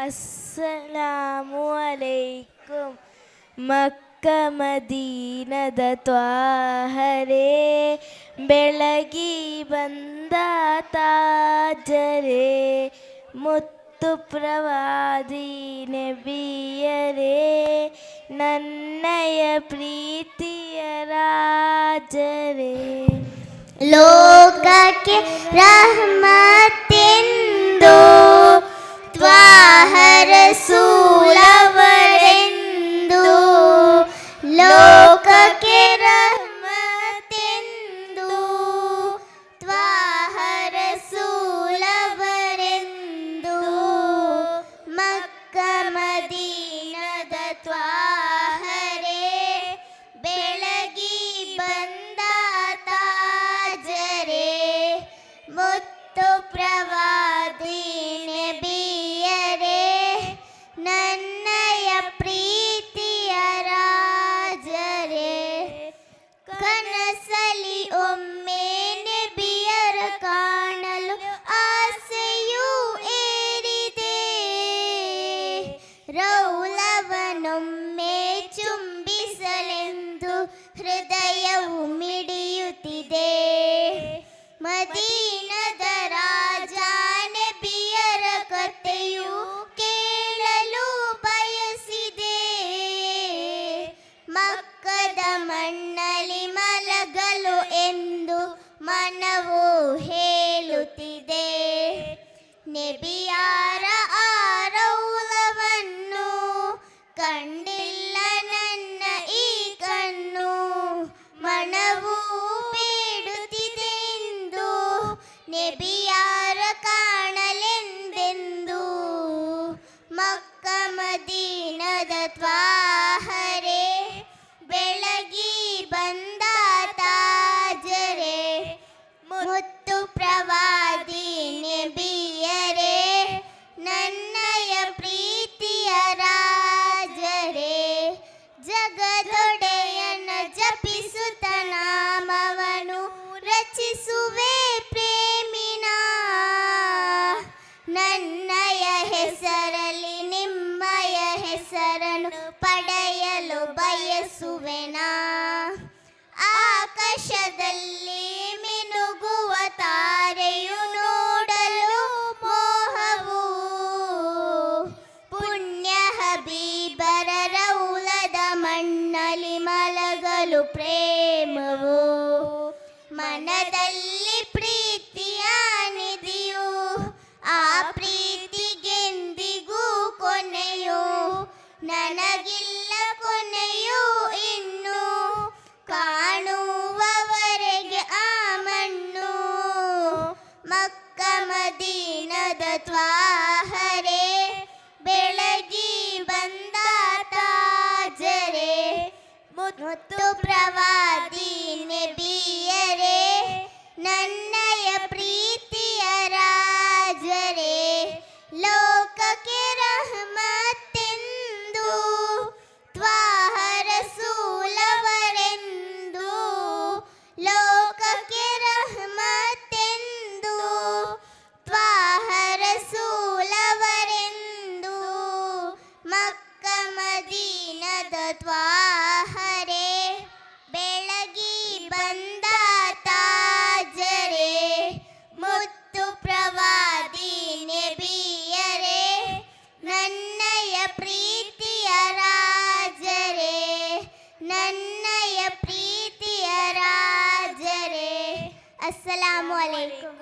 ಅಸ್ಸಲಾಮು ಅಲೈಕುಂ. ಮಕ್ಕ ಮದೀನದ ತ್ವಾಹರೇ, ಬೆಳಗಿ ಬಂದ ತಾಜರೇ, ಮುತ್ತು ಪ್ರವಾದಿ ನಬಿಯರೇ, ನನ್ನಯ ಪ್ರೀತಿಯ ರಾಜರೇ. ಲೋಕಕ್ಕೆ ರಹಮತ್ತೆಂದು ತ್ವಾಹ ರಸೂಲವರೆಂದು, ಲೋಕಕ್ಕೆ ರಹಮತ್ತೆಂದು ತ್ವಾಹ ರಸೂಲವರೆಂದು, ಮಕ್ಕ ಮದೀನದ ತ್ವಾಹರೇ, ಬೆಳಗಿ ಬಂದ ತಾಜರೇ, ಮುತ್ತು ಪ್ರವಾದಿ ನಬಿಯರೇ, ನನ್ನಯ ಪ್ರೀತಿಯ ರಾಜರೇ. ಕನಸಲಿ ಒಮ್ಮೆ ನಬಿಯರ ಕಾಣಲು ಆಸೆಯೂ ಏರಿದೆ, ರೌಲವನೊಮ್ಮೆ ಚುಂಬಿಸಲೆಂದು ಹೃದಯವು ಮಿಡಿಯುತ್ತಿದೆ. ಮದೀನದ ರಾಜ ನಬಿಯರ ಕಥೆಯು ಕೇಳಲು ಬಯಸಿದೆ, ಮಕ್ಕದ ಮಣ್ಣಲ್ಲಿ ಮಲಗಲು ಎಂದು ಮನವು ಹೇಳುತ್ತಿದೆ. ನಬಿಯಾರ ಆ ರೌಲವನ್ನು ಕಂಡಿಲ್ಲ ನನ್ನ ಈ ಕಣ್ಣು, ಮನವು ಬೇಡುತ್ತಿದೆ ಎಂದು ನಬಿಯಾರ ಕಾಣಲೆಂದೆಂದು, ಮಕ್ಕ ಮದೀನದ ತ್ವಾಹರೇ, ಬೆಳಗಿ ಬಂದ ತಾಜರೇ, ಮುತ್ತು ಪ್ರವಾದಿ ನಬಿಯರೇ, ನನ್ನಯ ಪ್ರೀತಿಯ ರಾಜರೇ. ಜಗದೊಡೆಯನ ಜಪಿಸುತ್ತ ನಾಮವನು ರಚಿಸುವೆ ಪ್ರೇಮಿನ, ನನ್ನಯ ಹೆಸರಲ್ಲಿ ನಿಮ್ಮಯ ಹೆಸರನ್ನು ಪಡೆಯಲು ಬಯಸುವೆನಾ. ಆಕಾಶದಲ್ಲಿ ಮಿನುಗುವ ತಾರೆಯು ನೋಡಲು ಮೋಹವು, ಪುಣ್ಯ ಹಬೀಬರ ರೌಲದ ಮಣ್ಣಲ್ಲಿ ಮಲಗಲು ಪ್ರೇಮವು, ಮನದಲ್ಲಿ ಪ್ರೀತಿಯ ನಿಧಿಯು, ಆ ಪ್ರೀತಿಗೆಂದಿಗೂ ಕೊನೆಯು ನನಗಿಲ್ಲ ಕೊನೆಯು ಇನ್ನು, ಕಾಣುವವರೆಗೆ ಆ ಮಣ್ಣು, ಮಕ್ಕ ಮದೀನದ ತ್ವಾಹರೇ, ಬೆಳಗಿ ಬಂದ ತಾಜರೇ, ಮುತ್ತು ಪ್ರವಾದಿ ನಬಿಯರೇ, ನನ್ನಯ ಪ್ರೀತಿಯ ರಾಜರೇ. ಲೋಕಕ್ಕೆ ರಹಮತ್ತೆಂದು ತ್ವಾಹ ರಸೂಲವರೆಂದು, ಲೋಕಕ್ಕೆ ರಹಮತ್ತೆಂದು ತ್ವಾಹ ರಸೂಲವರೆಂದು, ಮಕ್ಕ ಮದೀನದ ತ್ವಾಹರೇ, ಬೆಳಗಿ ಬಂದ ತಾಜರೇ, ಮುತ್ತು ಪ್ರವಾದಿ ನಬಿಯರೇ, ನನ್ನಯ ಪ್ರೀತಿಯ ರಾಜರೇ, ನನ್ನಯ ಪ್ರೀತಿಯ ರಾಜರೇ. ಅಸ್ಸಲಾಮು ಅಲೈಕುಂ.